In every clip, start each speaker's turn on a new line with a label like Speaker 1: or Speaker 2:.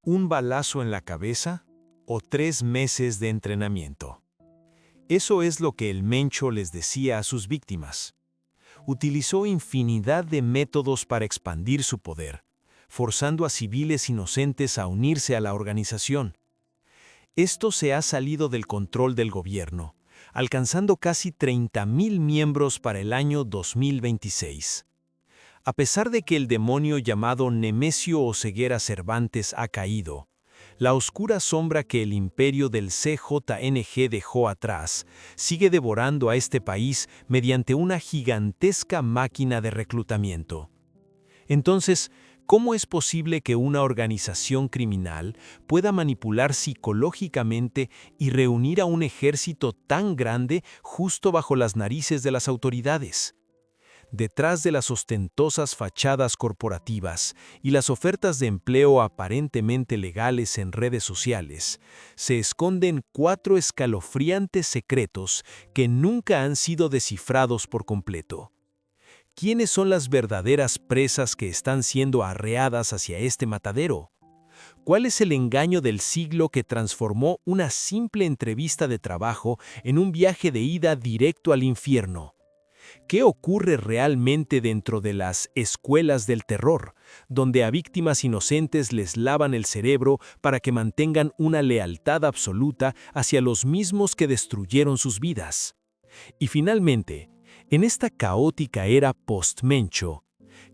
Speaker 1: ¿Un balazo en la cabeza o 3 meses de entrenamiento? Eso es lo que el Mencho les decía a sus víctimas. Utilizó infinidad de métodos para expandir su poder, forzando a civiles inocentes a unirse a la organización. Esto se ha salido del control del gobierno, alcanzando casi 30.000 miembros para el año 2026. A pesar de que el demonio llamado Nemesio Oseguera Cervantes ha caído, la oscura sombra que el imperio del CJNG dejó atrás sigue devorando a este país mediante una gigantesca máquina de reclutamiento. Entonces, ¿cómo es posible que una organización criminal pueda manipular psicológicamente y reunir a un ejército tan grande justo bajo las narices de las autoridades? Detrás de las ostentosas fachadas corporativas y las ofertas de empleo aparentemente legales en redes sociales, se esconden 4 escalofriantes secretos que nunca han sido descifrados por completo. ¿Quiénes son las verdaderas presas que están siendo arreadas hacia este matadero? ¿Cuál es el engaño del siglo que transformó una simple entrevista de trabajo en un viaje de ida directo al infierno? ¿Qué ocurre realmente dentro de las escuelas del terror, donde a víctimas inocentes les lavan el cerebro para que mantengan una lealtad absoluta hacia los mismos que destruyeron sus vidas? Y finalmente, en esta caótica era post-Mencho,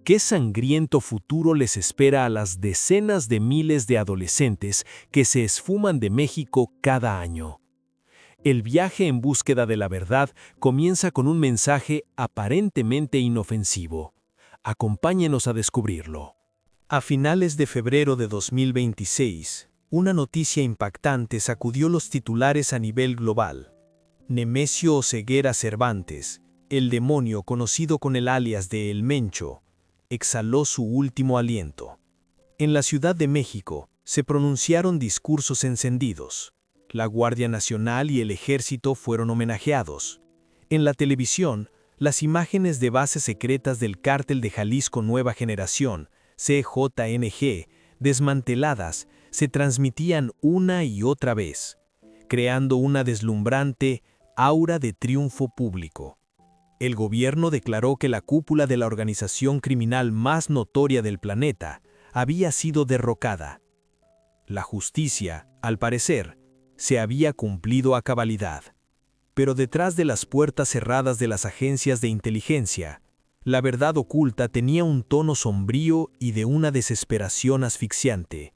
Speaker 1: ¿qué sangriento futuro les espera a las decenas de miles de adolescentes que se esfuman de México cada año? El viaje en búsqueda de la verdad comienza con un mensaje aparentemente inofensivo. Acompáñenos a descubrirlo.
Speaker 2: A finales de febrero de 2026, una noticia impactante sacudió los titulares a nivel global. Nemesio Oseguera Cervantes, el demonio conocido con el alias de El Mencho, exhaló su último aliento. En la Ciudad de México se pronunciaron discursos encendidos. La Guardia Nacional y el Ejército fueron homenajeados. En la televisión, las imágenes de bases secretas del Cártel de Jalisco Nueva Generación, CJNG, desmanteladas, se transmitían una y otra vez, creando una deslumbrante aura de triunfo público. El gobierno declaró que la cúpula de la organización criminal más notoria del planeta había sido derrocada. La justicia, al parecer, se había cumplido a cabalidad. Pero detrás de las puertas cerradas de las agencias de inteligencia, la verdad oculta tenía un tono sombrío y de una desesperación asfixiante.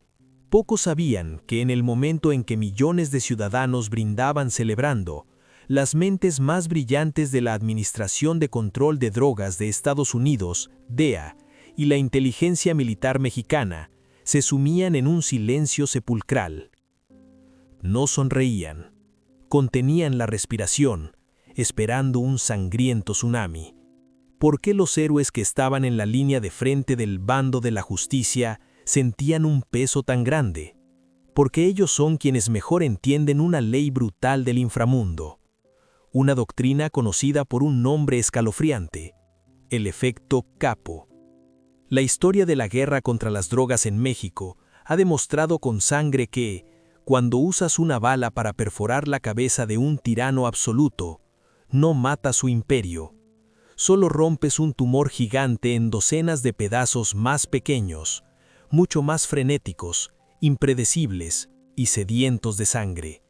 Speaker 2: Pocos sabían que en el momento en que millones de ciudadanos brindaban celebrando, las mentes más brillantes de la Administración de Control de Drogas de Estados Unidos, DEA, y la inteligencia militar mexicana, se sumían en un silencio sepulcral. No sonreían, contenían la respiración, esperando un sangriento tsunami. ¿Por qué los héroes que estaban en la línea de frente del bando de la justicia sentían un peso tan grande? Porque ellos son quienes mejor entienden una ley brutal del inframundo, una doctrina conocida por un nombre escalofriante: el efecto Capo. La historia de la guerra contra las drogas en México ha demostrado con sangre que, cuando usas una bala para perforar la cabeza de un tirano absoluto, no matas su imperio, solo rompes un tumor gigante en docenas de pedazos más pequeños, mucho más frenéticos, impredecibles y sedientos de sangre.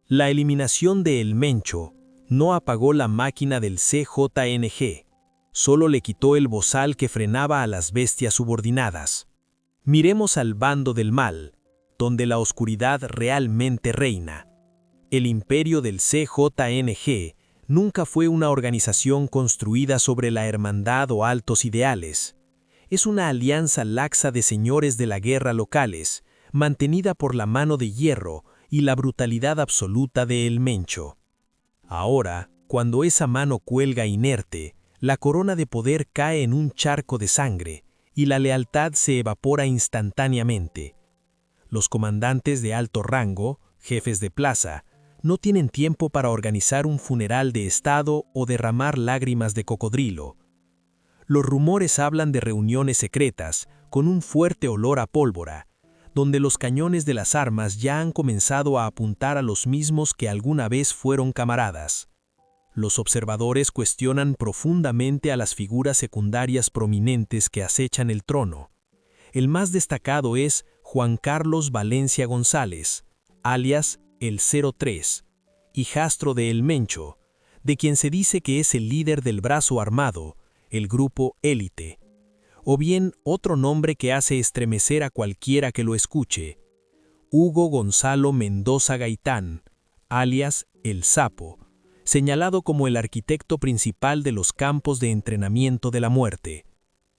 Speaker 2: La eliminación de El Mencho no apagó la máquina del CJNG, solo le quitó el bozal que frenaba a las bestias subordinadas. Miremos al bando del mal, donde la oscuridad realmente reina. El imperio del CJNG nunca fue una organización construida sobre la hermandad o altos ideales. Es una alianza laxa de señores de la guerra locales, mantenida por la mano de hierro y la brutalidad absoluta de El Mencho. Ahora, cuando esa mano cuelga inerte, la corona de poder cae en un charco de sangre y la lealtad se evapora instantáneamente. Los comandantes de alto rango, jefes de plaza, no tienen tiempo para organizar un funeral de Estado o derramar lágrimas de cocodrilo. Los rumores hablan de reuniones secretas, con un fuerte olor a pólvora, donde los cañones de las armas ya han comenzado a apuntar a los mismos que alguna vez fueron camaradas. Los observadores cuestionan profundamente a las figuras secundarias prominentes que acechan el trono. El más destacado es Juan Carlos Valencia González, alias el 03, hijastro de El Mencho, de quien se dice que es el líder del brazo armado, el grupo Élite, o bien otro nombre que hace estremecer a cualquiera que lo escuche, Hugo Gonzalo Mendoza Gaitán, alias El Sapo, señalado como el arquitecto principal de los campos de entrenamiento de la muerte.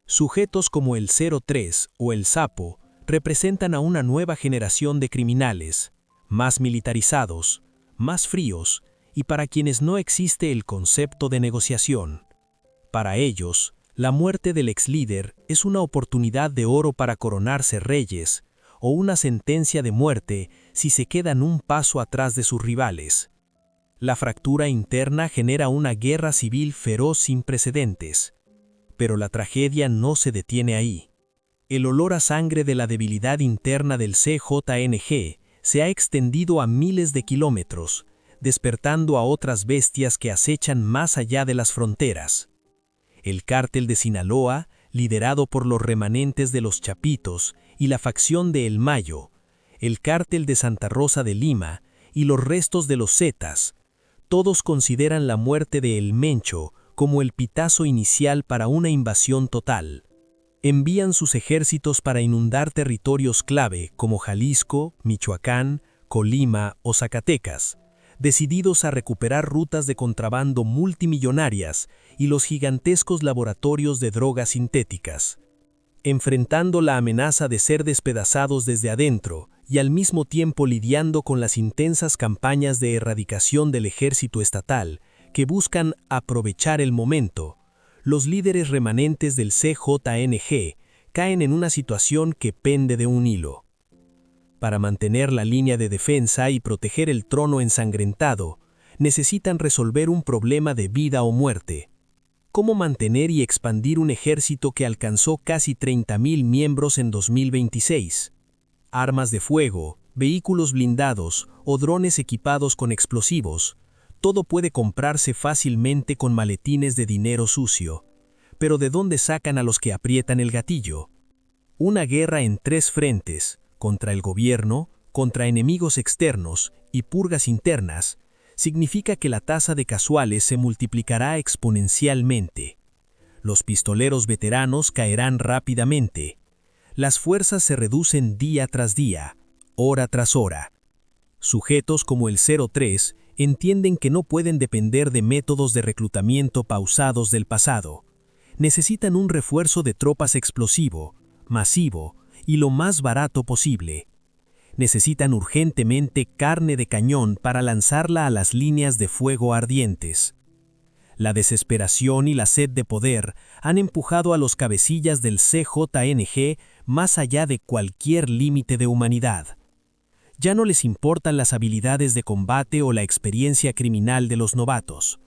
Speaker 2: Sujetos como el 03 o El Sapo representan a una nueva generación de criminales, más militarizados, más fríos y para quienes no existe el concepto de negociación. Para ellos, la muerte del exlíder es una oportunidad de oro para coronarse reyes o una sentencia de muerte si se quedan un paso atrás de sus rivales. La fractura interna genera una guerra civil feroz sin precedentes. Pero la tragedia no se detiene ahí. El olor a sangre de la debilidad interna del CJNG se ha extendido a miles de kilómetros, despertando a otras bestias que acechan más allá de las fronteras. El cártel de Sinaloa, liderado por los remanentes de los Chapitos y la facción de El Mayo, el cártel de Santa Rosa de Lima y los restos de los Zetas, todos consideran la muerte de El Mencho como el pitazo inicial para una invasión total. Envían sus ejércitos para inundar territorios clave como Jalisco, Michoacán, Colima o Zacatecas, decididos a recuperar rutas de contrabando multimillonarias y los gigantescos laboratorios de drogas sintéticas. Enfrentando la amenaza de ser despedazados desde adentro y al mismo tiempo lidiando con las intensas campañas de erradicación del ejército estatal que buscan aprovechar el momento, los líderes remanentes del CJNG caen en una situación que pende de un hilo. Para mantener la línea de defensa y proteger el trono ensangrentado, necesitan resolver un problema de vida o muerte. ¿Cómo mantener y expandir un ejército que alcanzó casi 30.000 miembros en 2026? Armas de fuego, vehículos blindados o drones equipados con explosivos, todo puede comprarse fácilmente con maletines de dinero sucio. Pero ¿de dónde sacan a los que aprietan el gatillo? Una guerra en 3 frentes, contra el gobierno, contra enemigos externos y purgas internas, significa que la tasa de casuales se multiplicará exponencialmente. Los pistoleros veteranos caerán rápidamente. Las fuerzas se reducen día tras día, hora tras hora. Sujetos como el 03 entienden que no pueden depender de métodos de reclutamiento pausados del pasado. Necesitan un refuerzo de tropas explosivo, masivo y lo más barato posible. Necesitan urgentemente carne de cañón para lanzarla a las líneas de fuego ardientes. La desesperación y la sed de poder han empujado a los cabecillas del CJNG más allá de cualquier límite de humanidad. Ya no les importan las habilidades de combate o la experiencia criminal de los novatos.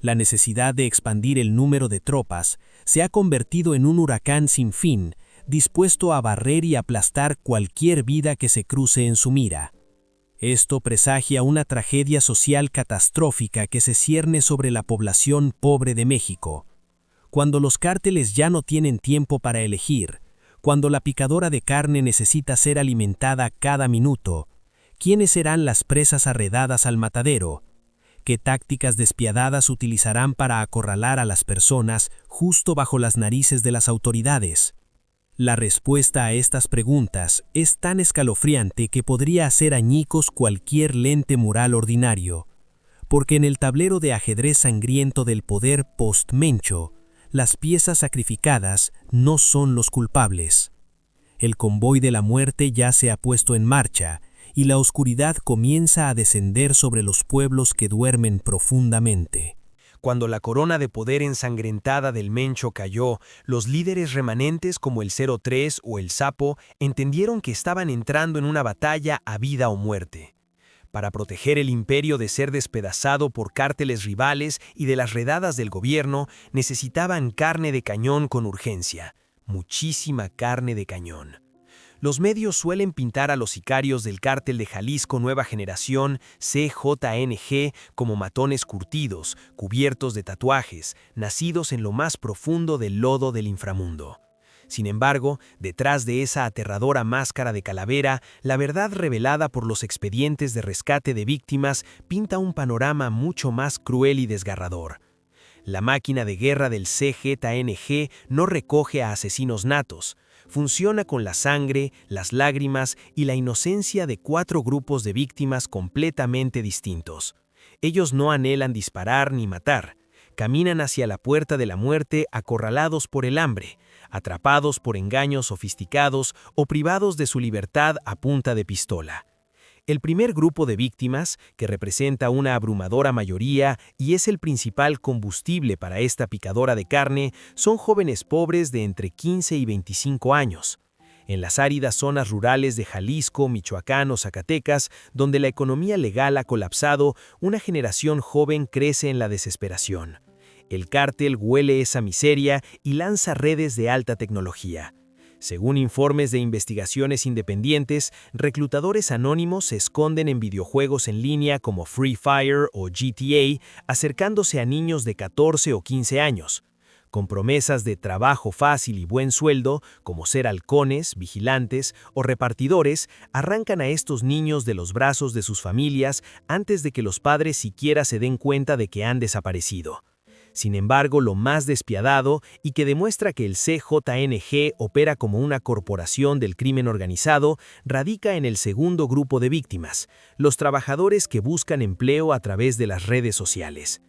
Speaker 2: La necesidad de expandir el número de tropas se ha convertido en un huracán sin fin, dispuesto a barrer y aplastar cualquier vida que se cruce en su mira. Esto presagia una tragedia social catastrófica que se cierne sobre la población pobre de México. Cuando los cárteles ya no tienen tiempo para elegir, cuando la picadora de carne necesita ser alimentada cada minuto, ¿quiénes serán las presas arredadas al matadero? ¿Qué tácticas despiadadas utilizarán para acorralar a las personas justo bajo las narices de las autoridades? La respuesta a estas preguntas es tan escalofriante que podría hacer añicos cualquier lente mural ordinario, porque en el tablero de ajedrez sangriento del poder post-Mencho, las piezas sacrificadas no son los culpables. El convoy de la muerte ya se ha puesto en marcha y la oscuridad comienza a descender sobre los pueblos que duermen profundamente.
Speaker 1: Cuando la corona de poder ensangrentada del Mencho cayó, los líderes remanentes como el 03 o el Sapo entendieron que estaban entrando en una batalla a vida o muerte. Para proteger el imperio de ser despedazado por cárteles rivales y de las redadas del gobierno, necesitaban carne de cañón con urgencia, muchísima carne de cañón.
Speaker 3: Los medios suelen pintar a los sicarios del Cártel de Jalisco Nueva Generación, CJNG, como matones curtidos, cubiertos de tatuajes, nacidos en lo más profundo del lodo del inframundo. Sin embargo, detrás de esa aterradora máscara de calavera, la verdad revelada por los expedientes de rescate de víctimas pinta un panorama mucho más cruel y desgarrador. La máquina de guerra del CJNG no recoge a asesinos natos. Funciona con la sangre, las lágrimas y la inocencia de 4 grupos de víctimas completamente distintos. Ellos no anhelan disparar ni matar. Caminan hacia la puerta de la muerte acorralados por el hambre, atrapados por engaños sofisticados o privados de su libertad a punta de pistola. El primer grupo de víctimas, que representa una abrumadora mayoría y es el principal combustible para esta picadora de carne, son jóvenes pobres de entre 15 y 25 años. En las áridas zonas rurales de Jalisco, Michoacán o Zacatecas, donde la economía legal ha colapsado, una generación joven crece en la desesperación. El cártel huele esa miseria y lanza redes de alta tecnología. Según informes de investigaciones independientes, reclutadores anónimos se esconden en videojuegos en línea como Free Fire o GTA, acercándose a niños de 14 o 15 años. Con promesas de trabajo fácil y buen sueldo, como ser halcones, vigilantes o repartidores, arrancan a estos niños de los brazos de sus familias antes de que los padres siquiera se den cuenta de que han desaparecido. Sin embargo, lo más despiadado y que demuestra que el CJNG opera como una corporación del crimen organizado, radica en el segundo grupo de víctimas, los trabajadores que buscan empleo a través de las redes sociales.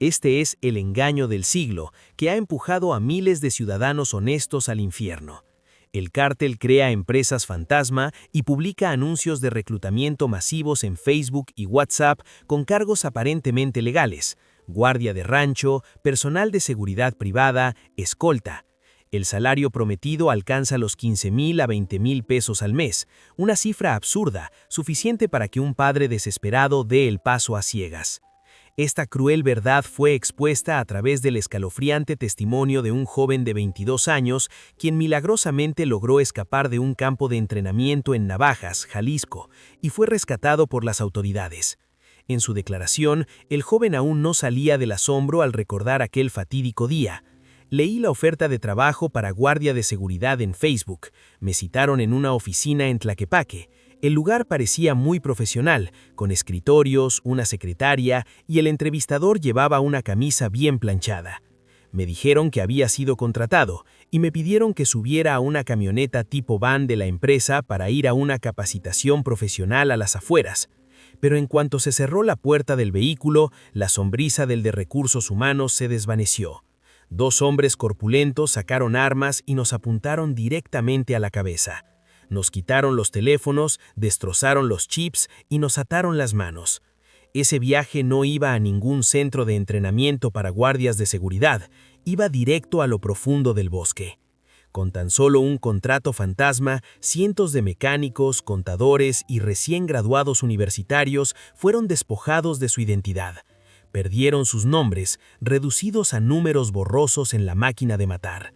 Speaker 3: Este es el engaño del siglo, que ha empujado a miles de ciudadanos honestos al infierno. El cártel crea empresas fantasma y publica anuncios de reclutamiento masivos en Facebook y WhatsApp con cargos aparentemente legales: guardia de rancho, personal de seguridad privada, escolta. El salario prometido alcanza los 15,000 a 20,000 pesos al mes, una cifra absurda, suficiente para que un padre desesperado dé el paso a ciegas. Esta cruel verdad fue expuesta a través del escalofriante testimonio de un joven de 22 años, quien milagrosamente logró escapar de un campo de entrenamiento en Navajas, Jalisco, y fue rescatado por las autoridades. En su declaración, el joven aún no salía del asombro al recordar aquel fatídico día. Leí la oferta de trabajo para guardia de seguridad en Facebook. Me citaron en una oficina en Tlaquepaque. El lugar parecía muy profesional, con escritorios, una secretaria, y el entrevistador llevaba una camisa bien planchada. Me dijeron que había sido contratado y me pidieron que subiera a una camioneta tipo van de la empresa para ir a una capacitación profesional a las afueras. Pero en cuanto se cerró la puerta del vehículo, la sonrisa del de Recursos Humanos se desvaneció. 2 hombres corpulentos sacaron armas y nos apuntaron directamente a la cabeza. Nos quitaron los teléfonos, destrozaron los chips y nos ataron las manos. Ese viaje no iba a ningún centro de entrenamiento para guardias de seguridad, iba directo a lo profundo del bosque. Con tan solo un contrato fantasma, cientos de mecánicos, contadores y recién graduados universitarios fueron despojados de su identidad. Perdieron sus nombres, reducidos a números borrosos en la máquina de matar.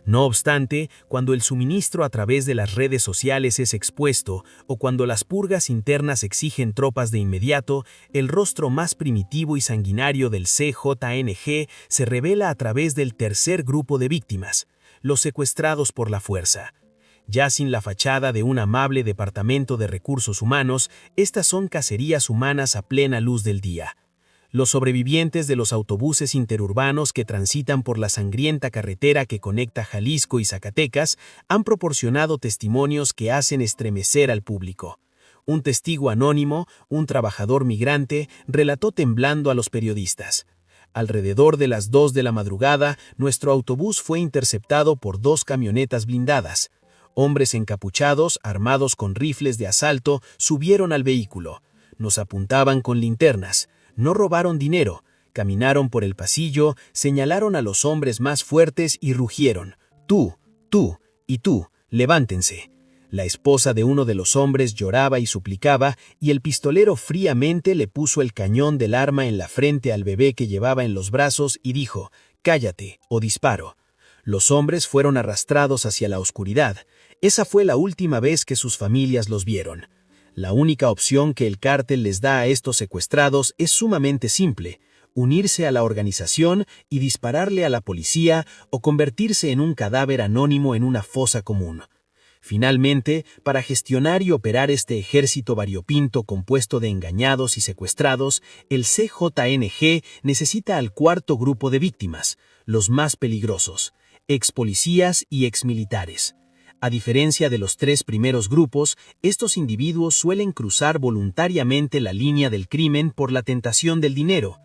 Speaker 3: No obstante, cuando el suministro a través de las redes sociales es expuesto o cuando las purgas internas exigen tropas de inmediato, el rostro más primitivo y sanguinario del CJNG se revela a través del tercer grupo de víctimas, los secuestrados por la fuerza. Ya sin la fachada de un amable departamento de recursos humanos, estas son cacerías humanas a plena luz del día. Los sobrevivientes de los autobuses interurbanos que transitan por la sangrienta carretera que conecta Jalisco y Zacatecas han proporcionado testimonios que hacen estremecer al público. Un testigo anónimo, un trabajador migrante, relató temblando a los periodistas: alrededor de las 2 de la madrugada, nuestro autobús fue interceptado por 2 camionetas blindadas. Hombres encapuchados, armados con rifles de asalto, subieron al vehículo. Nos apuntaban con linternas. No robaron dinero. Caminaron por el pasillo, señalaron a los hombres más fuertes y rugieron: tú y tú, levántense. La esposa de uno de los hombres lloraba y suplicaba, y el pistolero fríamente le puso el cañón del arma en la frente al bebé que llevaba en los brazos y dijo: cállate o disparo. Los hombres fueron arrastrados hacia la oscuridad.
Speaker 4: Esa fue la última vez que sus familias los vieron. La única opción que el cártel les da a estos secuestrados es sumamente simple: unirse a la organización y dispararle a la policía o convertirse en un cadáver anónimo en una fosa común. Finalmente, para gestionar y operar este ejército variopinto compuesto de engañados y secuestrados, el CJNG necesita al cuarto grupo de víctimas, los más peligrosos: ex policías y ex militares. A diferencia de los tres primeros grupos, estos individuos suelen cruzar voluntariamente la línea del crimen por la tentación del dinero.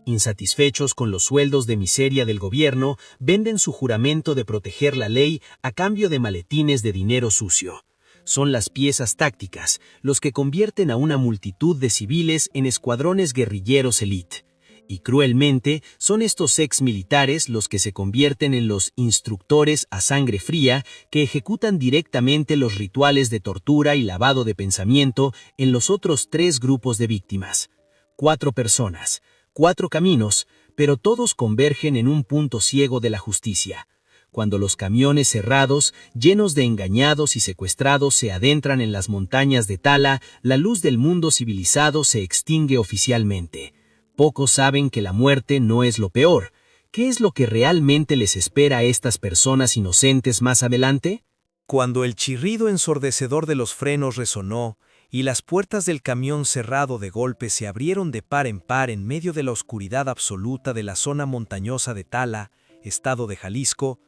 Speaker 4: Insatisfechos con los sueldos de miseria del gobierno, venden su juramento de proteger la ley a cambio de maletines de dinero sucio. Son las piezas tácticas, los que convierten a una multitud de civiles en escuadrones guerrilleros élite. Y cruelmente, son estos ex militares los que se convierten en los instructores a sangre fría que ejecutan directamente los rituales de tortura y lavado de pensamiento en los otros tres grupos de víctimas. 4 personas, 4 caminos, pero todos convergen en un punto ciego de la justicia. Cuando los camiones cerrados, llenos de engañados y secuestrados, se adentran en las montañas de Tala, la luz del mundo civilizado se extingue oficialmente. Pocos saben que la muerte no es lo peor. ¿Qué es lo que realmente les espera a estas personas inocentes más adelante?
Speaker 2: Cuando el chirrido ensordecedor de los frenos resonó y las puertas del camión cerrado de golpe se abrieron de par en par en medio de la oscuridad absoluta de la zona montañosa de Tala, estado de Jalisco,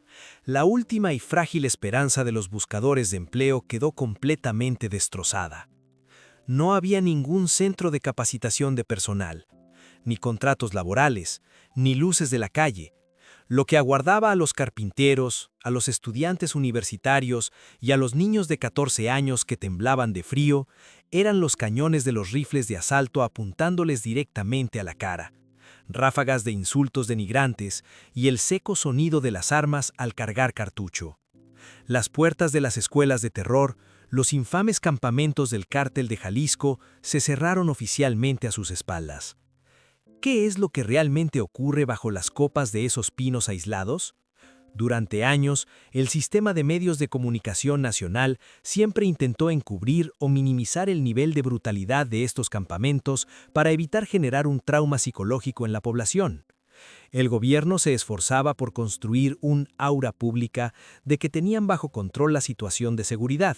Speaker 2: la última y frágil esperanza de los buscadores de empleo quedó completamente destrozada. No había ningún centro de capacitación de personal, ni contratos laborales, ni luces de la calle. Lo que aguardaba a los carpinteros, a los estudiantes universitarios y a los niños de 14 años que temblaban de frío eran los cañones de los rifles de asalto apuntándoles directamente a la cara, ráfagas de insultos denigrantes y el seco sonido de las armas al cargar cartucho. Las puertas de las escuelas de terror, los infames campamentos del cártel de Jalisco, se cerraron oficialmente a sus espaldas. ¿Qué es lo que realmente ocurre bajo las copas de esos pinos aislados? Durante años, el sistema de medios de comunicación nacional siempre intentó encubrir o minimizar el nivel de brutalidad de estos campamentos para evitar generar un trauma psicológico en la población. El gobierno se esforzaba por construir un aura pública de que tenían bajo control la situación de seguridad.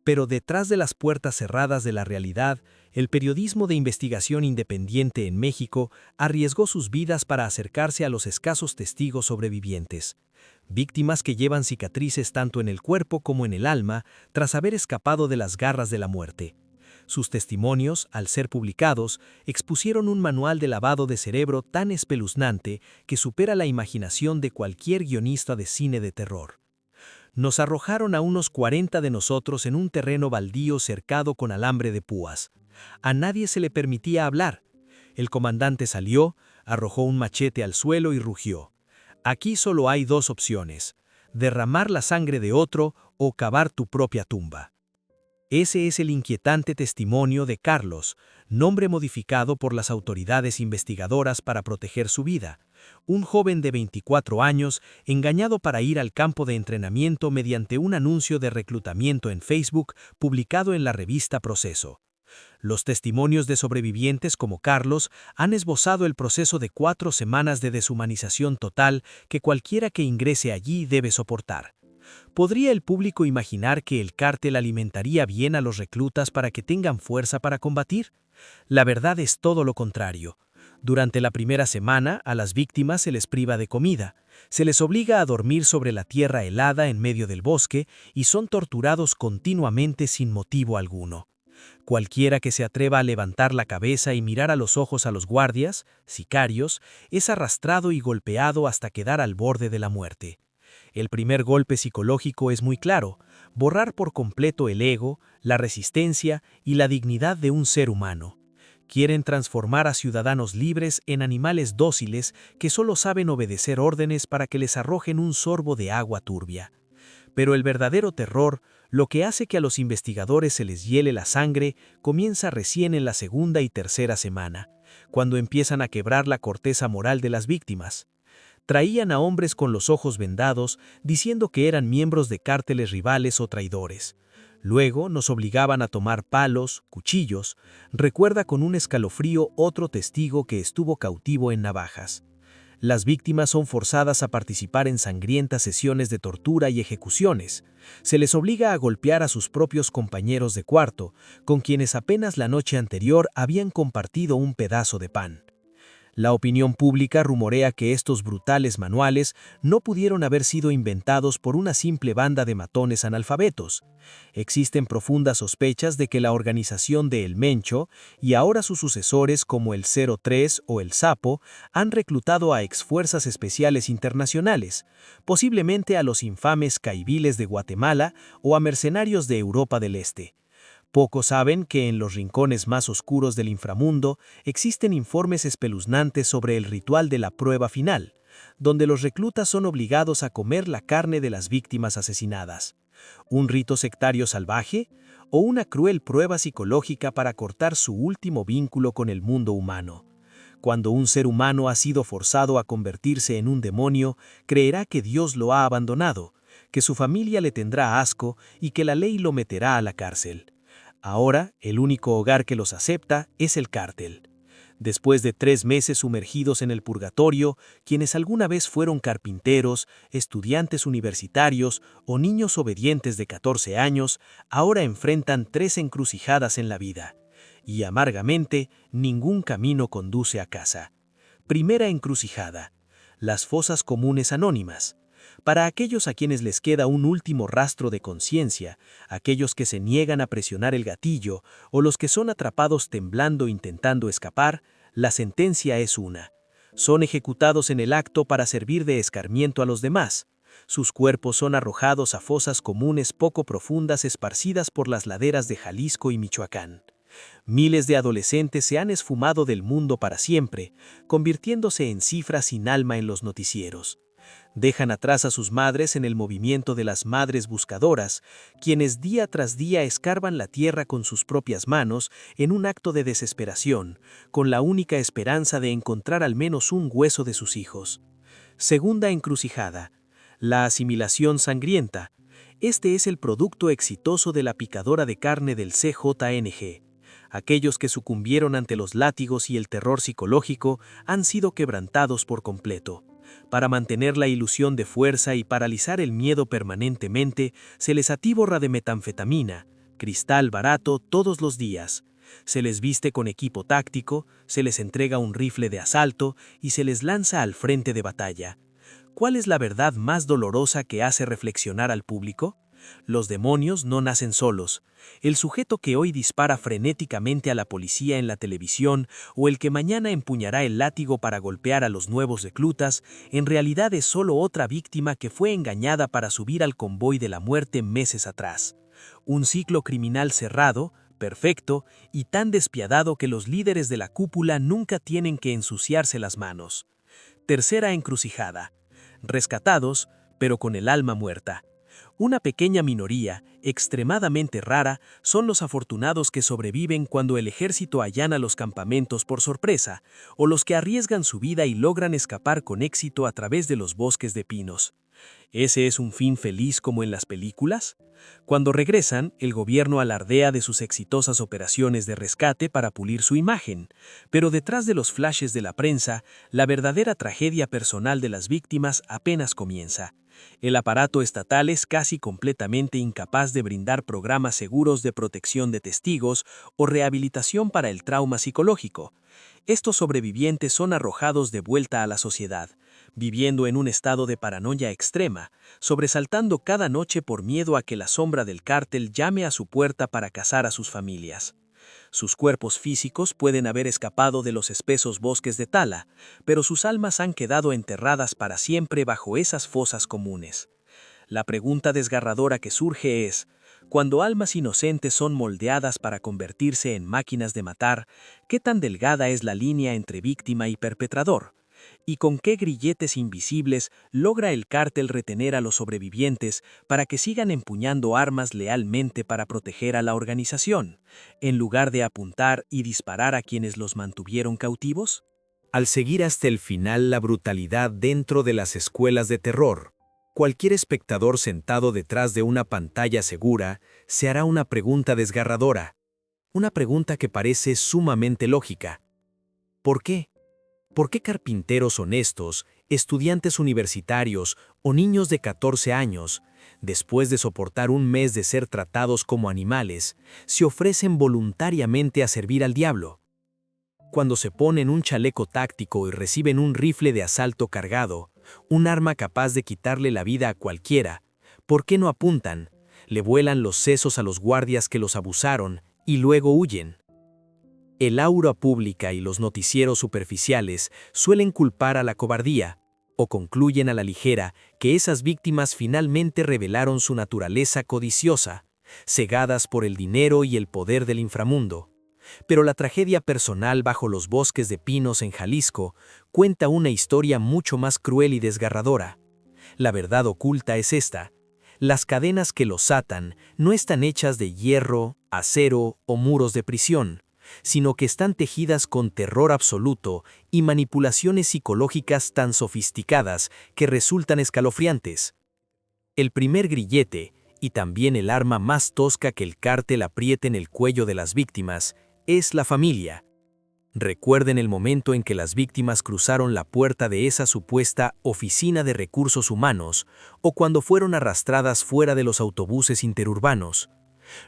Speaker 2: Pero detrás de las puertas cerradas de la realidad, el periodismo de investigación independiente en México arriesgó sus vidas para acercarse a los escasos testigos sobrevivientes, víctimas que llevan cicatrices tanto en el cuerpo como en el alma tras haber escapado de las garras de la muerte. Sus testimonios, al ser publicados, expusieron un manual de lavado de cerebro tan espeluznante que supera la imaginación de cualquier guionista de cine de terror. Nos arrojaron a unos 40 de nosotros en un terreno baldío cercado con alambre de púas. A nadie se le permitía hablar. El comandante salió, arrojó un machete al suelo y rugió. Aquí solo hay 2 opciones: derramar la sangre de otro o cavar tu propia tumba. Ese es el inquietante testimonio de Carlos, nombre modificado por las autoridades investigadoras para proteger su vida. Un joven de 24 años, engañado para ir al campo de entrenamiento mediante un anuncio de reclutamiento en Facebook publicado en la revista Proceso. Los testimonios de sobrevivientes como Carlos han esbozado el proceso de 4 semanas de deshumanización total que cualquiera que ingrese allí debe soportar. ¿Podría el público imaginar que el cártel alimentaría bien a los reclutas para que tengan fuerza para combatir? La verdad es todo lo contrario. Durante la primera semana, a las víctimas se les priva de comida, se les obliga a dormir sobre la tierra helada en medio del bosque y son torturados continuamente sin motivo alguno. Cualquiera que se atreva a levantar la cabeza y mirar a los ojos a los guardias, sicarios, es arrastrado y golpeado hasta quedar al borde de la muerte. El primer golpe psicológico es muy claro: borrar por completo el ego, la resistencia y la dignidad de un ser humano. Quieren transformar a ciudadanos libres en animales dóciles que solo saben obedecer órdenes para que les arrojen un sorbo de agua turbia. Pero el verdadero terror, lo que hace que a los investigadores se les hiele la sangre, comienza recién en la segunda y tercera semana, cuando empiezan a quebrar la corteza moral de las víctimas. Traían a hombres con los ojos vendados, diciendo que eran miembros de cárteles rivales o traidores. Luego nos obligaban a tomar palos, cuchillos. Recuerda con un escalofrío otro testigo que estuvo cautivo en navajas. Las víctimas son forzadas a participar en sangrientas sesiones de tortura y ejecuciones. Se les obliga a golpear a sus propios compañeros de cuarto, con quienes apenas la noche anterior habían compartido un pedazo de pan. La opinión pública rumorea que estos brutales manuales no pudieron haber sido inventados por una simple banda de matones analfabetos. Existen profundas sospechas de que la organización de El Mencho, y ahora sus sucesores como el 03 o el Sapo, han reclutado a exfuerzas especiales internacionales, posiblemente a los infames caiviles de Guatemala o a mercenarios de Europa del Este. Pocos saben que en los rincones más oscuros del inframundo existen informes espeluznantes sobre el ritual de la prueba final, donde los reclutas son obligados a comer la carne de las víctimas asesinadas. ¿Un rito sectario salvaje? ¿O una cruel prueba psicológica para cortar su último vínculo con el mundo humano? Cuando un ser humano ha sido forzado a convertirse en un demonio, creerá que Dios lo ha abandonado, que su familia le tendrá asco y que la ley lo meterá a la cárcel. Ahora, el único hogar que los acepta es el cártel. Después de 3 meses sumergidos en el purgatorio, quienes alguna vez fueron carpinteros, estudiantes universitarios o niños obedientes de 14 años, ahora enfrentan 3 encrucijadas en la vida. Y amargamente, ningún camino conduce a casa. Primera encrucijada: las fosas comunes anónimas. Para aquellos a quienes les queda un último rastro de conciencia, aquellos que se niegan a presionar el gatillo o los que son atrapados temblando intentando escapar, la sentencia es una. Son ejecutados en el acto para servir de escarmiento a los demás. Sus cuerpos son arrojados a fosas comunes poco profundas esparcidas por las laderas de Jalisco y Michoacán. Miles de adolescentes se han esfumado del mundo para siempre, convirtiéndose en cifras sin alma en los noticieros. Dejan atrás a sus madres en el movimiento de las madres buscadoras, quienes día tras día escarban la tierra con sus propias manos en un acto de desesperación, con la única esperanza de encontrar al menos un hueso de sus hijos. Segunda encrucijada: la asimilación sangrienta. Este es el producto exitoso de la picadora de carne del CJNG. Aquellos que sucumbieron ante los látigos y el terror psicológico han sido quebrantados por completo. Para mantener la ilusión de fuerza y paralizar el miedo permanentemente, se les atiborra de metanfetamina, cristal barato todos los días. Se les viste con equipo táctico, se les entrega un rifle de asalto y se les lanza al frente de batalla. ¿Cuál es la verdad más dolorosa que hace reflexionar al público? Los demonios no nacen solos. El sujeto que hoy dispara frenéticamente a la policía en la televisión o el que mañana empuñará el látigo para golpear a los nuevos reclutas, en realidad es solo otra víctima que fue engañada para subir al convoy de la muerte meses atrás. Un ciclo criminal cerrado, perfecto y tan despiadado que los líderes de la cúpula nunca tienen que ensuciarse las manos. Tercera encrucijada: rescatados, pero con el alma muerta. Una pequeña minoría, extremadamente rara, son los afortunados que sobreviven cuando el ejército allana los campamentos por sorpresa, o los que arriesgan su vida y logran escapar con éxito a través de los bosques de pinos. ¿Ese es un fin feliz como en las películas? Cuando regresan, el gobierno alardea de sus exitosas operaciones de rescate para pulir su imagen, pero detrás de los flashes de la prensa, la verdadera tragedia personal de las víctimas apenas comienza. El aparato estatal es casi completamente incapaz de brindar programas seguros de protección de testigos o rehabilitación para el trauma psicológico. Estos sobrevivientes son arrojados de vuelta a la sociedad, viviendo en un estado de paranoia extrema, sobresaltando cada noche por miedo a que la sombra del cártel llame a su puerta para cazar a sus familias. Sus cuerpos físicos pueden haber escapado de los espesos bosques de Tala, pero sus almas han quedado enterradas para siempre bajo esas fosas comunes. La pregunta desgarradora que surge es: cuando almas inocentes son moldeadas para convertirse en máquinas de matar, ¿qué tan delgada es la línea entre víctima y perpetrador? ¿Y con qué grilletes invisibles logra el cártel retener a los sobrevivientes para que sigan empuñando armas lealmente para proteger a la organización, en lugar de apuntar y disparar a quienes los mantuvieron cautivos?
Speaker 1: Al seguir hasta el final la brutalidad dentro de las escuelas de terror, cualquier espectador sentado detrás de una pantalla segura se hará una pregunta desgarradora, una pregunta que parece sumamente lógica. ¿Por qué? ¿Por qué carpinteros honestos, estudiantes universitarios o niños de 14 años, después de soportar un mes de ser tratados como animales, se ofrecen voluntariamente a servir al diablo? Cuando se ponen un chaleco táctico y reciben un rifle de asalto cargado, un arma capaz de quitarle la vida a cualquiera, ¿por qué no apuntan, le vuelan los sesos a los guardias que los abusaron y luego huyen? El aura pública y los noticieros superficiales suelen culpar a la cobardía, o concluyen a la ligera que esas víctimas finalmente revelaron su naturaleza codiciosa, cegadas por el dinero y el poder del inframundo. Pero la tragedia personal bajo los bosques de pinos en Jalisco cuenta una historia mucho más cruel y desgarradora. La verdad oculta es esta: las cadenas que los atan no están hechas de hierro, acero o muros de prisión, sino que están tejidas con terror absoluto y manipulaciones psicológicas tan sofisticadas que resultan escalofriantes. El primer grillete, y también el arma más tosca que el cártel apriete en el cuello de las víctimas, es la familia. Recuerden el momento en que las víctimas cruzaron la puerta de esa supuesta oficina de recursos humanos o cuando fueron arrastradas fuera de los autobuses interurbanos.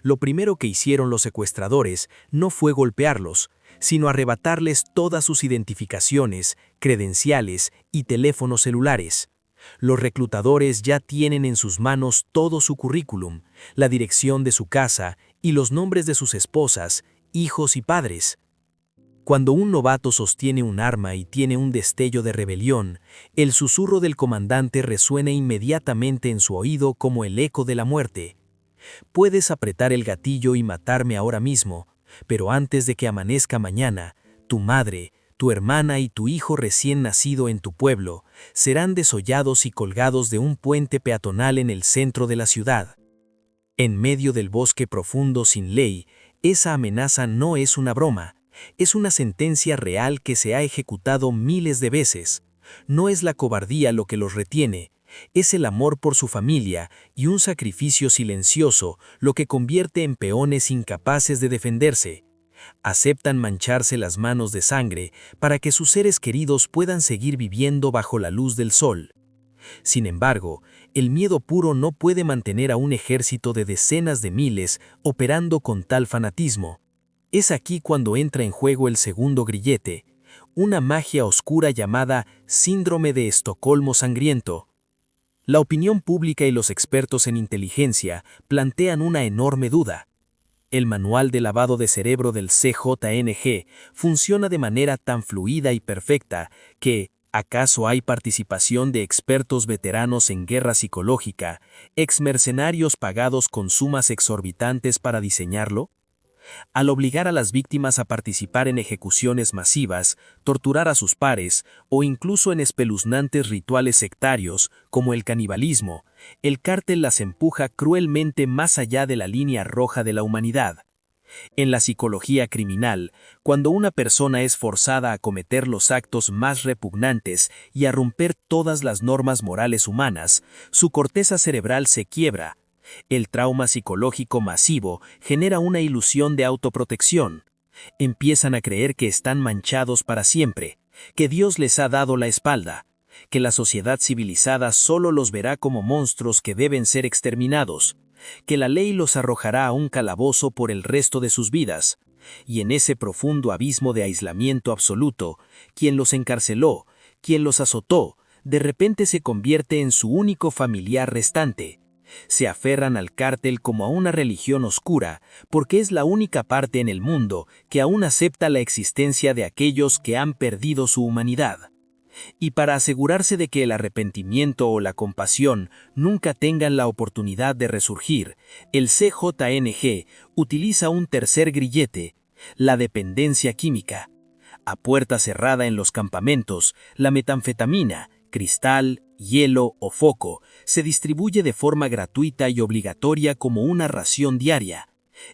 Speaker 1: Lo primero que hicieron los secuestradores no fue golpearlos, sino arrebatarles todas sus identificaciones, credenciales y teléfonos celulares. Los reclutadores ya tienen en sus manos todo su currículum, la dirección de su casa y los nombres de sus esposas, hijos y padres. Cuando un novato sostiene un arma y tiene un destello de rebelión, el susurro del comandante resuena inmediatamente en su oído como el eco de la muerte. Puedes apretar el gatillo y matarme ahora mismo, pero antes de que amanezca mañana, tu madre, tu hermana y tu hijo recién nacido en tu pueblo serán desollados y colgados de un puente peatonal en el centro de la ciudad. En medio del bosque profundo sin ley, esa amenaza no es una broma, es una sentencia real que se ha ejecutado miles de veces. No es la cobardía lo que los retiene, es el amor por su familia y un sacrificio silencioso lo que convierte en peones incapaces de defenderse. Aceptan mancharse las manos de sangre para que sus seres queridos puedan seguir viviendo bajo la luz del sol. Sin embargo, el miedo puro no puede mantener a un ejército de decenas de miles operando con tal fanatismo. Es aquí cuando entra en juego el segundo grillete, una magia oscura llamada Síndrome de Estocolmo Sangriento. La opinión pública y los expertos en inteligencia plantean una enorme duda. El manual de lavado de cerebro del CJNG funciona de manera tan fluida y perfecta que, ¿acaso hay participación de expertos veteranos en guerra psicológica, exmercenarios pagados con sumas exorbitantes para diseñarlo? Al obligar a las víctimas a participar en ejecuciones masivas, torturar a sus pares o incluso en espeluznantes rituales sectarios como el canibalismo, el cártel las empuja cruelmente más allá de la línea roja de la humanidad. En la psicología criminal, cuando una persona es forzada a cometer los actos más repugnantes y a romper todas las normas morales humanas, su corteza cerebral se quiebra. El trauma psicológico masivo genera una ilusión de autoprotección. Empiezan a creer que están manchados para siempre, que Dios les ha dado la espalda, que la sociedad civilizada solo los verá como monstruos que deben ser exterminados, que la ley los arrojará a un calabozo por el resto de sus vidas, y en ese profundo abismo de aislamiento absoluto, quien los encarceló, quien los azotó, de repente se convierte en su único familiar restante. Se aferran al cártel como a una religión oscura, porque es la única parte en el mundo que aún acepta la existencia de aquellos que han perdido su humanidad. Y para asegurarse de que el arrepentimiento o la compasión nunca tengan la oportunidad de resurgir, el CJNG utiliza un tercer grillete, la dependencia química. A puerta cerrada en los campamentos, la metanfetamina, cristal, hielo o foco se distribuye de forma gratuita y obligatoria como una ración diaria.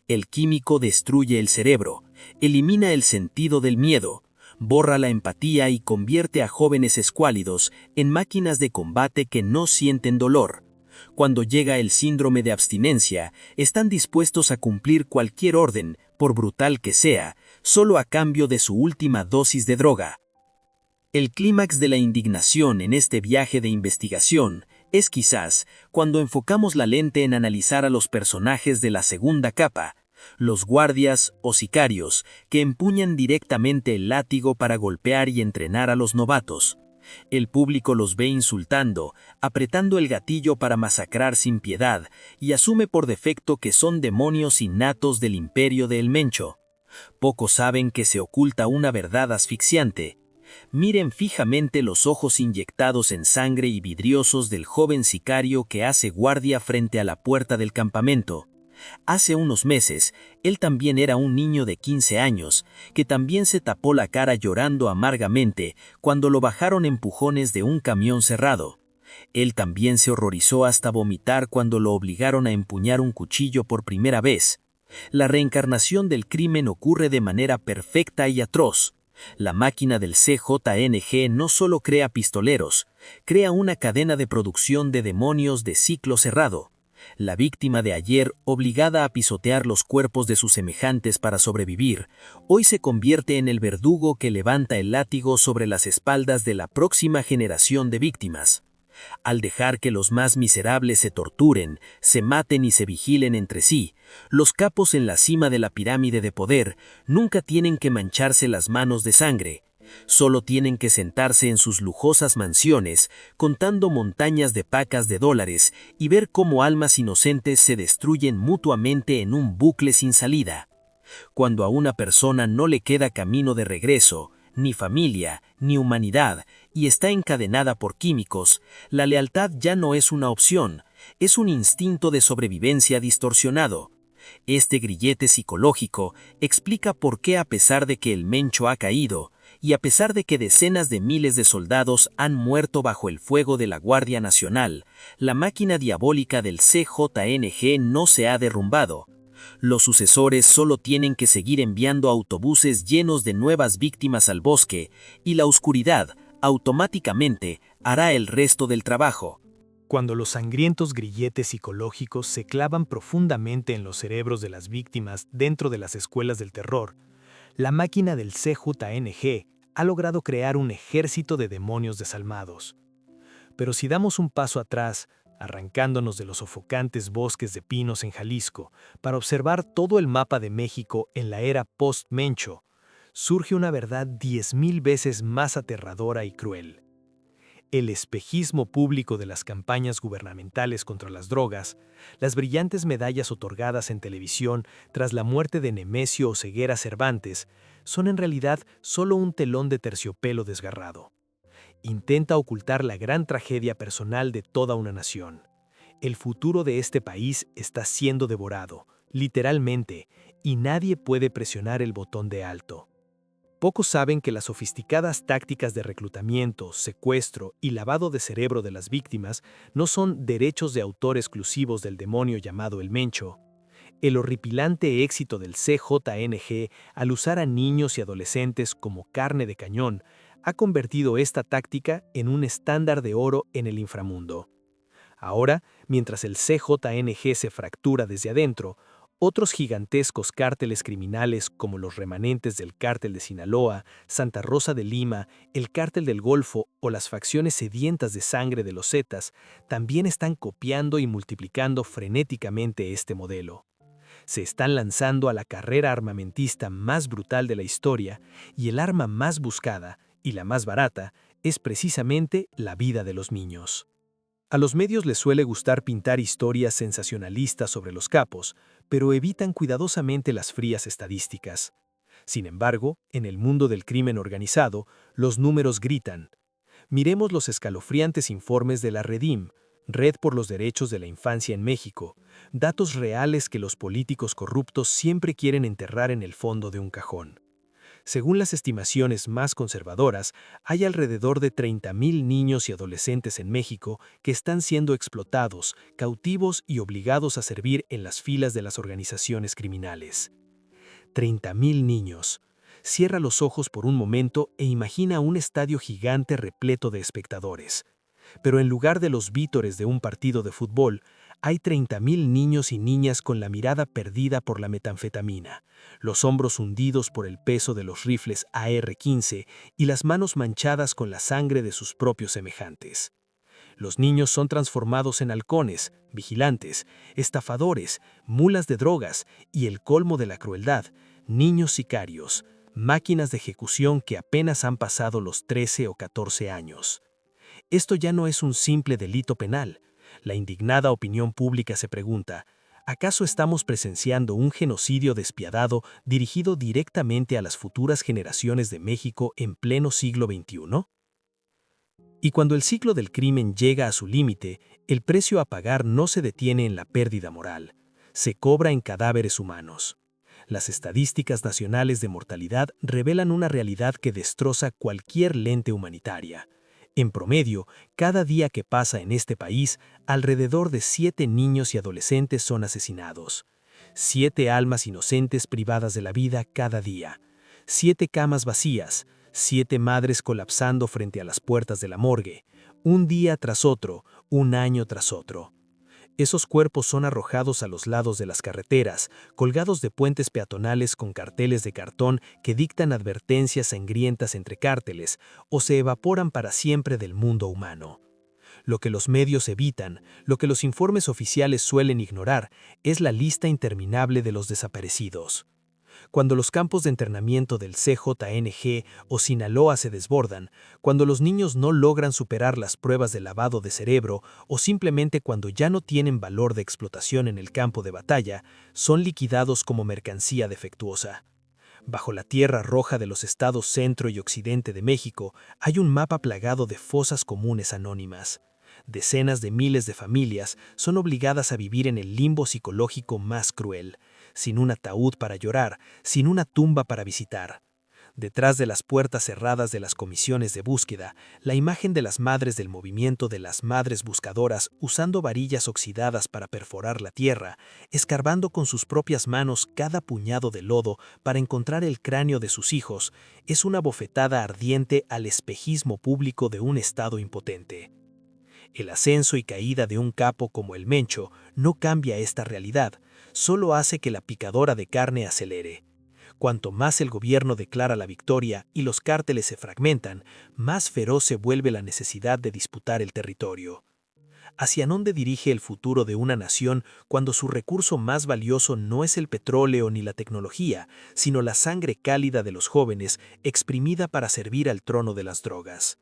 Speaker 1: El químico destruye el cerebro, elimina el sentido del miedo,
Speaker 4: borra la empatía y convierte a jóvenes escuálidos en máquinas de combate que no sienten dolor. Cuando llega el síndrome de abstinencia, están dispuestos a cumplir cualquier orden, por brutal que sea, solo a cambio de su última dosis de droga. El clímax de la indignación en este viaje de investigación es quizás cuando enfocamos la lente en analizar a los personajes de la segunda capa, los guardias o sicarios que empuñan directamente el látigo para golpear y entrenar a los novatos. El público los ve insultando, apretando el gatillo para masacrar sin piedad y asume por defecto que son demonios innatos del imperio de El Mencho. Pocos saben que se oculta una verdad asfixiante. Miren fijamente los ojos inyectados en sangre y vidriosos del joven sicario que hace guardia frente a la puerta del campamento. Hace unos meses, él también era un niño de 15 años, que también se tapó la cara llorando amargamente cuando lo bajaron empujones de un camión cerrado. Él también se horrorizó hasta vomitar cuando lo obligaron a empuñar un cuchillo por primera vez. La reencarnación del crimen ocurre de manera perfecta y atroz. La máquina del CJNG no solo crea pistoleros, crea una cadena de producción de demonios de ciclo cerrado. La víctima de ayer, obligada a pisotear los cuerpos de sus semejantes para sobrevivir, hoy se convierte en el verdugo que levanta el látigo sobre las espaldas de la próxima generación de víctimas. Al dejar que los más miserables se torturen, se maten y se vigilen entre sí, los capos en la cima de la pirámide de poder nunca tienen que mancharse las manos de sangre. Solo tienen que sentarse en sus lujosas mansiones, contando montañas de pacas de dólares y ver cómo almas inocentes se destruyen mutuamente en un bucle sin salida. Cuando a una persona no le queda camino de regreso, ni familia, ni humanidad, y está encadenada por químicos, la lealtad ya no es una opción, es un instinto de sobrevivencia distorsionado. Este grillete psicológico explica por qué, a pesar de que el Mencho ha caído, y a pesar de que decenas de miles de soldados han muerto bajo el fuego de la Guardia Nacional, la máquina diabólica del CJNG no se ha derrumbado. Los sucesores solo tienen que seguir enviando autobuses llenos de nuevas víctimas al bosque, y la oscuridad, automáticamente, hará el resto del trabajo.
Speaker 2: Cuando los sangrientos grilletes psicológicos se clavan profundamente en los cerebros de las víctimas dentro de las escuelas del terror, la máquina del CJNG ha logrado crear un ejército de demonios desalmados. Pero si damos un paso atrás, arrancándonos de los sofocantes bosques de pinos en Jalisco, para observar todo el mapa de México en la era post-Mencho, surge una verdad 10,000 veces más aterradora y cruel. El espejismo público de las campañas gubernamentales contra las drogas, las brillantes medallas otorgadas en televisión tras la muerte de Nemesio Oseguera Cervantes, son en realidad solo un telón de terciopelo desgarrado. Intenta ocultar la gran tragedia personal de toda una nación. El futuro de este país está siendo devorado, literalmente, y nadie puede presionar el botón de alto. Pocos saben que las sofisticadas tácticas de reclutamiento, secuestro y lavado de cerebro de las víctimas no son derechos de autor exclusivos del demonio llamado El Mencho. El horripilante éxito del CJNG al usar a niños y adolescentes como carne de cañón ha convertido esta táctica en un estándar de oro en el inframundo. Ahora, mientras el CJNG se fractura desde adentro, otros gigantescos cárteles criminales como los remanentes del Cártel de Sinaloa, Santa Rosa de Lima, el Cártel del Golfo o las facciones sedientas de sangre de los Zetas también están copiando y multiplicando frenéticamente este modelo. Se están lanzando a la carrera armamentista más brutal de la historia y el arma más buscada, y la más barata, es precisamente la vida de los niños. A los medios les suele gustar pintar historias sensacionalistas sobre los capos, pero evitan cuidadosamente las frías estadísticas. Sin embargo, en el mundo del crimen organizado, los números gritan. Miremos los escalofriantes informes de la Redim, Red por los Derechos de la Infancia en México, datos reales que los políticos corruptos siempre quieren enterrar en el fondo de un cajón. Según las estimaciones más conservadoras, hay alrededor de 30,000 niños y adolescentes en México que están siendo explotados, cautivos y obligados a servir en las filas de las organizaciones criminales. 30,000 niños. Cierra los ojos por un momento e imagina un estadio gigante repleto de espectadores. Pero en lugar de los vítores de un partido de fútbol, hay 30.000 niños y niñas con la mirada perdida por la metanfetamina, los hombros hundidos por el peso de los rifles AR-15 y las manos manchadas con la sangre de sus propios semejantes. Los niños son transformados en halcones, vigilantes, estafadores, mulas de drogas y el colmo de la crueldad, niños sicarios, máquinas de ejecución que apenas han pasado los 13 o 14 años. Esto ya no es un simple delito penal. La indignada opinión pública se pregunta, ¿acaso estamos presenciando un genocidio despiadado dirigido directamente a las futuras generaciones de México en pleno siglo XXI? Y cuando el ciclo del crimen llega a su límite, el precio a pagar no se detiene en la pérdida moral, se cobra en cadáveres humanos. Las estadísticas nacionales de mortalidad revelan una realidad que destroza cualquier lente humanitaria. En promedio, cada día que pasa en este país, alrededor de 7 niños y adolescentes son asesinados. 7 almas inocentes privadas de la vida cada día. 7 camas vacías, 7 madres colapsando frente a las puertas de la morgue, un día tras otro, un año tras otro. Esos cuerpos son arrojados a los lados de las carreteras, colgados de puentes peatonales con carteles de cartón que dictan advertencias sangrientas entre cárteles, o se evaporan para siempre del mundo humano. Lo que los medios evitan, lo que los informes oficiales suelen ignorar, es la lista interminable de los desaparecidos. Cuando los campos de internamiento del CJNG o Sinaloa se desbordan, cuando los niños no logran superar las pruebas de lavado de cerebro o simplemente cuando ya no tienen valor de explotación en el campo de batalla, son liquidados como mercancía defectuosa. Bajo la tierra roja de los estados centro y occidente de México hay un mapa plagado de fosas comunes anónimas. Decenas de miles de familias son obligadas a vivir en el limbo psicológico más cruel, sin un ataúd para llorar, sin una tumba para visitar. Detrás de las puertas cerradas de las comisiones de búsqueda, la imagen de las madres del movimiento de las madres buscadoras usando varillas oxidadas para perforar la tierra, escarbando con sus propias manos cada puñado de lodo para encontrar el cráneo de sus hijos, es una bofetada ardiente al espejismo público de un Estado impotente. El ascenso y caída de un capo como el Mencho no cambia esta realidad, solo hace que la picadora de carne acelere. Cuanto más el gobierno declara la victoria y los cárteles se fragmentan, más feroz se vuelve la necesidad de disputar el territorio. ¿Hacia dónde dirige el futuro de una nación cuando su recurso más valioso no es el petróleo ni la tecnología, sino la sangre cálida de los jóvenes exprimida para servir al trono de las drogas?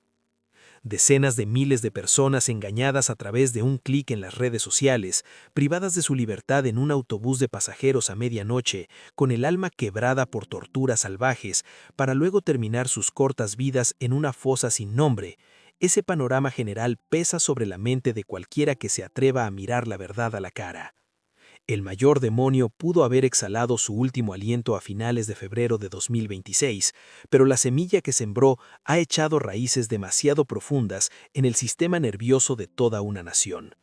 Speaker 2: Decenas de miles de personas engañadas a través de un clic en las redes sociales, privadas de su libertad en un autobús de pasajeros a medianoche, con el alma quebrada por torturas salvajes, para luego terminar sus cortas vidas en una fosa sin nombre. Ese panorama general pesa sobre la mente de cualquiera que se atreva a mirar la verdad a la cara. El mayor demonio pudo haber exhalado su último aliento a finales de febrero de 2026, pero la semilla que sembró ha echado raíces demasiado profundas en el sistema nervioso de toda una nación.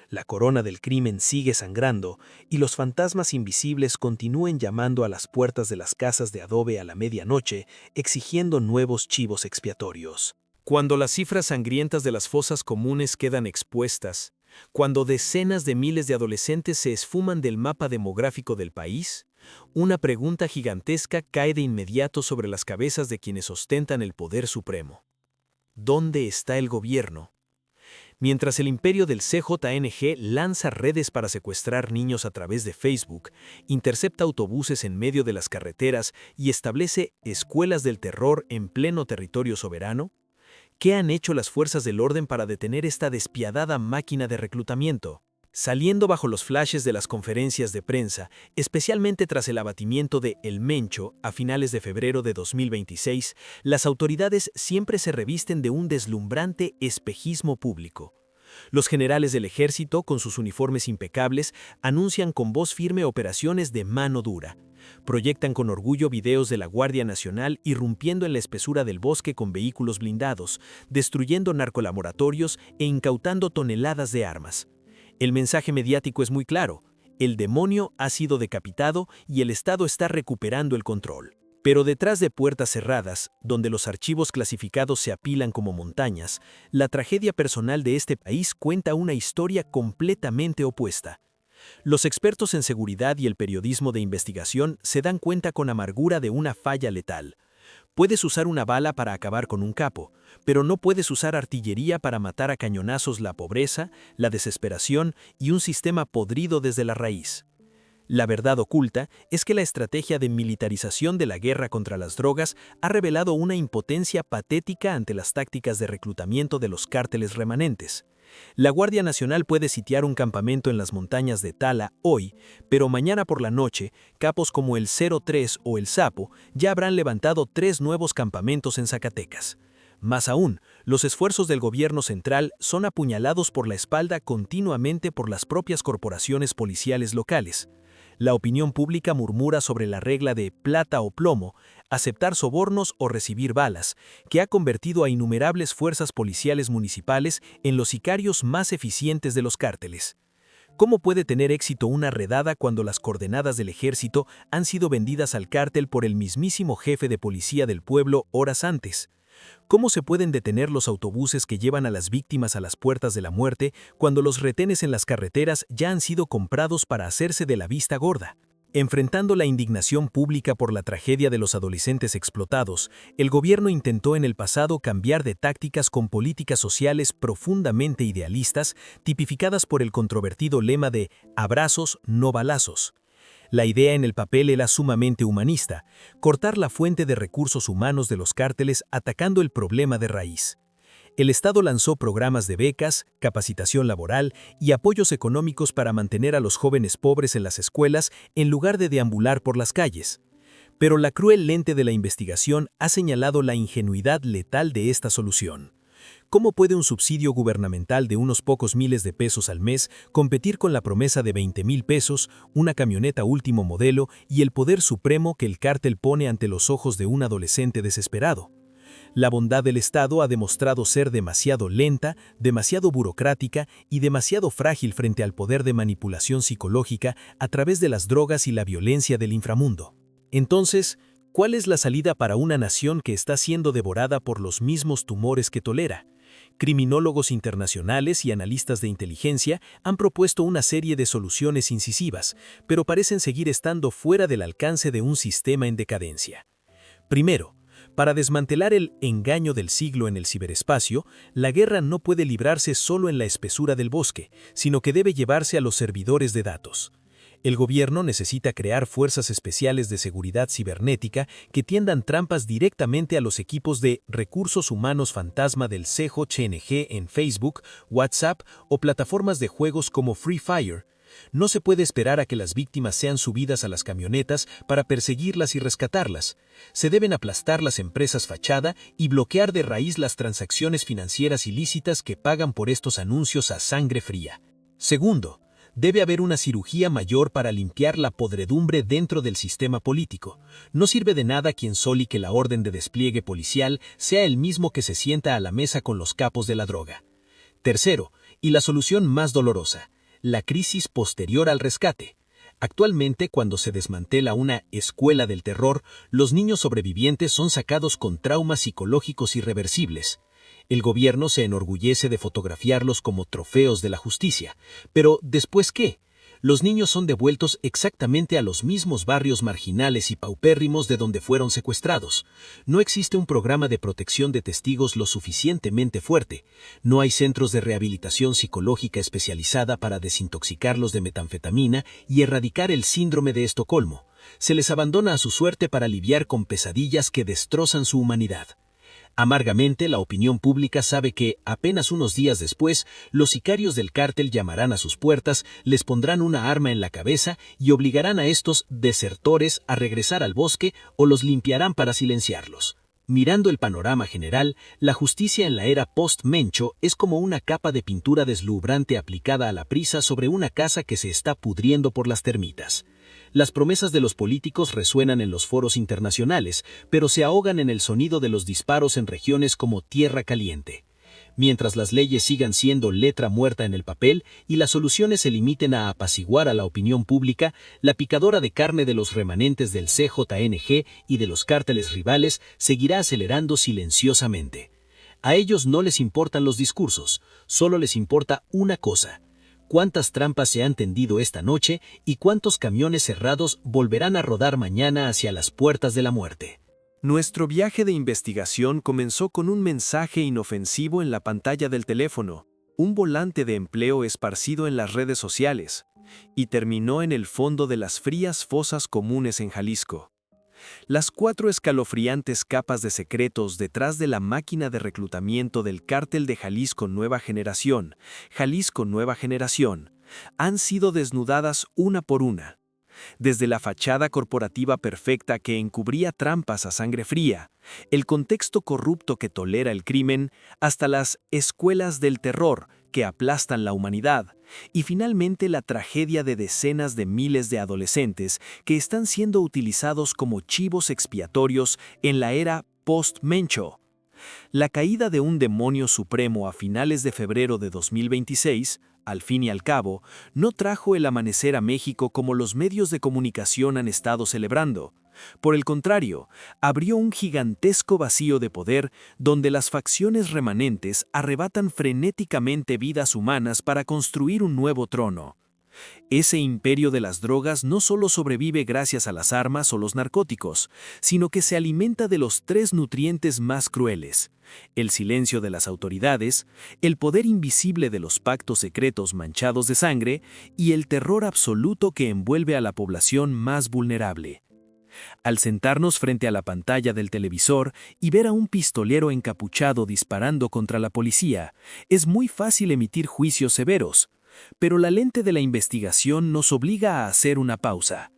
Speaker 2: La corona del crimen sigue sangrando y los fantasmas invisibles continúan llamando a las puertas de las casas de adobe a la medianoche, exigiendo nuevos chivos expiatorios.
Speaker 3: Cuando las cifras sangrientas de las fosas comunes quedan expuestas, cuando decenas de miles de adolescentes se esfuman del mapa demográfico del país, una pregunta gigantesca cae de inmediato sobre las cabezas de quienes ostentan el poder supremo. ¿Dónde está el gobierno? Mientras el imperio del CJNG lanza redes para secuestrar niños a través de Facebook, intercepta autobuses en medio de las carreteras y establece escuelas del terror en pleno territorio soberano, ¿qué han hecho las fuerzas del orden para detener esta despiadada máquina de reclutamiento? Saliendo bajo los flashes de las conferencias de prensa, especialmente tras el abatimiento de El Mencho a finales de febrero de 2026, las autoridades siempre se revisten de un deslumbrante espejismo público. Los generales del ejército, con sus uniformes impecables, anuncian con voz firme operaciones de mano dura. Proyectan con orgullo videos de la Guardia Nacional irrumpiendo en la espesura del bosque con vehículos blindados, destruyendo narcolaboratorios e incautando toneladas de armas. El mensaje mediático es muy claro: el demonio ha sido decapitado y el Estado está recuperando el control.
Speaker 2: Pero detrás de puertas cerradas, donde los archivos clasificados se apilan como montañas, la tragedia personal de este país cuenta una historia completamente opuesta. Los expertos en seguridad y el periodismo de investigación se dan cuenta con amargura de una falla letal. Puedes usar una bala para acabar con un capo, pero no puedes usar artillería para matar a cañonazos la pobreza, la desesperación y un sistema podrido desde la raíz. La verdad oculta es que la estrategia de militarización de la guerra contra las drogas ha revelado una impotencia patética ante las tácticas de reclutamiento de los cárteles remanentes. La Guardia Nacional puede sitiar un campamento en las montañas de Tala hoy, pero mañana por la noche, capos como el 03 o el Sapo ya habrán levantado 3 nuevos campamentos en Zacatecas. Más aún, los esfuerzos del gobierno central son apuñalados por la espalda continuamente por las propias corporaciones policiales locales. La opinión pública murmura sobre la regla de plata o plomo, aceptar sobornos o recibir balas, que ha convertido a innumerables fuerzas policiales municipales en los sicarios más eficientes de los cárteles. ¿Cómo puede tener éxito una redada cuando las coordenadas del ejército han sido vendidas al cártel por el mismísimo jefe de policía del pueblo horas antes? ¿Cómo se pueden detener los autobuses que llevan a las víctimas a las puertas de la muerte cuando los retenes en las carreteras ya han sido comprados para hacerse de la vista gorda? Enfrentando la indignación pública por la tragedia de los adolescentes explotados, el gobierno intentó en el pasado cambiar de tácticas con políticas sociales profundamente idealistas, tipificadas por el controvertido lema de «abrazos, no balazos». La idea en el papel era sumamente humanista, cortar la fuente de recursos humanos de los cárteles atacando el problema de raíz. El Estado lanzó programas de becas, capacitación laboral y apoyos económicos para mantener a los jóvenes pobres en las escuelas en lugar de deambular por las calles. Pero la cruel lente de la investigación ha señalado la ingenuidad letal de esta solución. ¿Cómo puede un subsidio gubernamental de unos pocos miles de pesos al mes competir con la promesa de 20,000 pesos, una camioneta último modelo y el poder supremo que el cártel pone ante los ojos de un adolescente desesperado? La bondad del Estado ha demostrado ser demasiado lenta, demasiado burocrática y demasiado frágil frente al poder de manipulación psicológica a través de las drogas y la violencia del inframundo. Entonces, ¿cuál es la salida para una nación que está siendo devorada por los mismos tumores que tolera? Criminólogos internacionales y analistas de inteligencia han propuesto una serie de soluciones incisivas, pero parecen seguir estando fuera del alcance de un sistema en decadencia. Primero, para desmantelar el engaño del siglo en el ciberespacio, la guerra no puede librarse solo en la espesura del bosque, sino que debe llevarse a los servidores de datos. El gobierno necesita crear fuerzas especiales de seguridad cibernética que tiendan trampas directamente a los equipos de recursos humanos fantasma del CJNG en Facebook, WhatsApp o plataformas de juegos como Free Fire. No se puede esperar a que las víctimas sean subidas a las camionetas para perseguirlas y rescatarlas. Se deben aplastar las empresas fachada y bloquear de raíz las transacciones financieras ilícitas que pagan por estos anuncios a sangre fría. Segundo, debe haber una cirugía mayor para limpiar la podredumbre dentro del sistema político. No sirve de nada quien soli que la orden de despliegue policial sea el mismo que se sienta a la mesa con los capos de la droga. Tercero, y la solución más dolorosa, la crisis posterior al rescate. Actualmente, cuando se desmantela una escuela del terror, los niños sobrevivientes son sacados con traumas psicológicos irreversibles. El gobierno se enorgullece de fotografiarlos como trofeos de la justicia. Pero, ¿después qué? Los niños son devueltos exactamente a los mismos barrios marginales y paupérrimos de donde fueron secuestrados. No existe un programa de protección de testigos lo suficientemente fuerte. No hay centros de rehabilitación psicológica especializada para desintoxicarlos de metanfetamina y erradicar el síndrome de Estocolmo. Se les abandona a su suerte para lidiar con pesadillas que destrozan su humanidad. Amargamente, la opinión pública sabe que, apenas unos días después, los sicarios del cártel llamarán a sus puertas, les pondrán una arma en la cabeza y obligarán a estos desertores a regresar al bosque o los limpiarán para silenciarlos. Mirando el panorama general, la justicia en la era post-Mencho es como una capa de pintura deslumbrante aplicada a la prisa sobre una casa que se está pudriendo por las termitas. Las promesas de los políticos resuenan en los foros internacionales, pero se ahogan en el sonido de los disparos en regiones como Tierra Caliente.
Speaker 4: Mientras las leyes sigan siendo letra muerta en el papel y las soluciones se limiten a apaciguar a la opinión pública, la picadora de carne de los remanentes del CJNG y de los cárteles rivales seguirá acelerando silenciosamente. A ellos no les importan los discursos, solo les importa una cosa: cuántas trampas se han tendido esta noche y cuántos camiones cerrados volverán a rodar mañana hacia las puertas de la muerte.
Speaker 2: Nuestro viaje de investigación comenzó con un mensaje inofensivo en la pantalla del teléfono, un volante de empleo esparcido en las redes sociales, y terminó en el fondo de las frías fosas comunes en Jalisco. Las 4 escalofriantes capas de secretos detrás de la máquina de reclutamiento del Cártel de Jalisco Nueva Generación, han sido desnudadas una por una. Desde la fachada corporativa perfecta que encubría trampas a sangre fría, el contexto corrupto que tolera el crimen, hasta las escuelas del terror que aplastan la humanidad, y finalmente la tragedia de decenas de miles de adolescentes que están siendo utilizados como chivos expiatorios en la era post-Mencho. La caída de un demonio supremo a finales de febrero de 2026, al fin y al cabo, no trajo el amanecer a México como los medios de comunicación han estado celebrando. Por el contrario, abrió un gigantesco vacío de poder donde las facciones remanentes arrebatan frenéticamente vidas humanas para construir un nuevo trono. Ese imperio de las drogas no solo sobrevive gracias a las armas o los narcóticos, sino que se alimenta de los 3 nutrientes más crueles: el silencio de las autoridades, el poder invisible de los pactos secretos manchados de sangre y el terror absoluto que envuelve a la población más vulnerable. Al sentarnos frente a la pantalla del televisor y ver a un pistolero encapuchado disparando contra la policía, es muy fácil emitir juicios severos. Pero la lente de la investigación nos obliga a hacer una pausa.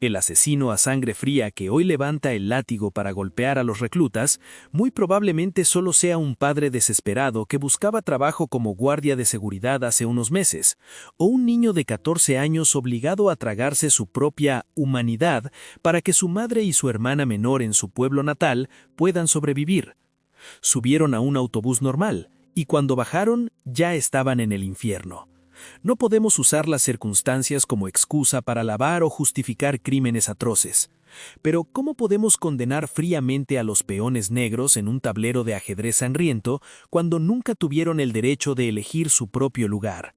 Speaker 2: El asesino a sangre fría que hoy levanta el látigo para golpear a los reclutas, muy probablemente solo sea un padre desesperado que buscaba trabajo como guardia de seguridad hace unos meses, o un niño de 14 años obligado a tragarse su propia humanidad para que su madre y su hermana menor en su pueblo natal puedan sobrevivir. Subieron a un autobús normal, y cuando bajaron ya estaban en el infierno. No podemos usar las circunstancias como excusa para lavar o justificar crímenes atroces. Pero ¿cómo podemos condenar fríamente a los peones negros en un tablero de ajedrez sangriento cuando nunca tuvieron el derecho de elegir su propio lugar?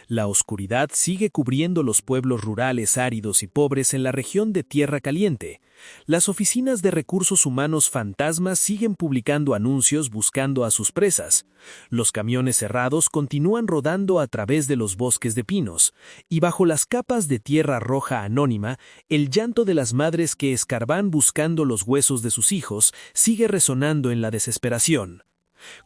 Speaker 2: La oscuridad sigue cubriendo los pueblos rurales áridos y pobres en la región de Tierra Caliente. Las oficinas de recursos humanos fantasmas siguen publicando anuncios buscando a sus presas. Los camiones cerrados continúan rodando a través de los bosques de pinos, y bajo las capas de tierra roja anónima, el llanto de las madres que escarban buscando los huesos de sus hijos sigue resonando en la desesperación.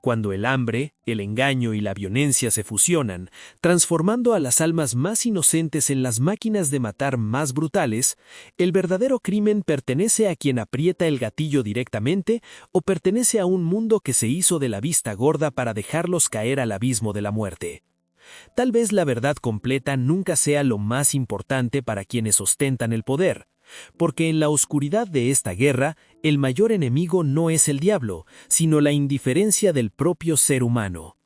Speaker 2: Cuando el hambre, el engaño y la violencia se fusionan, transformando a las almas más inocentes en las máquinas de matar más brutales, ¿el verdadero crimen pertenece a quien aprieta el gatillo directamente o pertenece a un mundo que se hizo de la vista gorda para dejarlos caer al abismo de la muerte? Tal vez la verdad completa nunca sea lo más importante para quienes ostentan el poder, porque en la oscuridad de esta guerra, el mayor enemigo no es el diablo, sino la indiferencia del propio ser humano.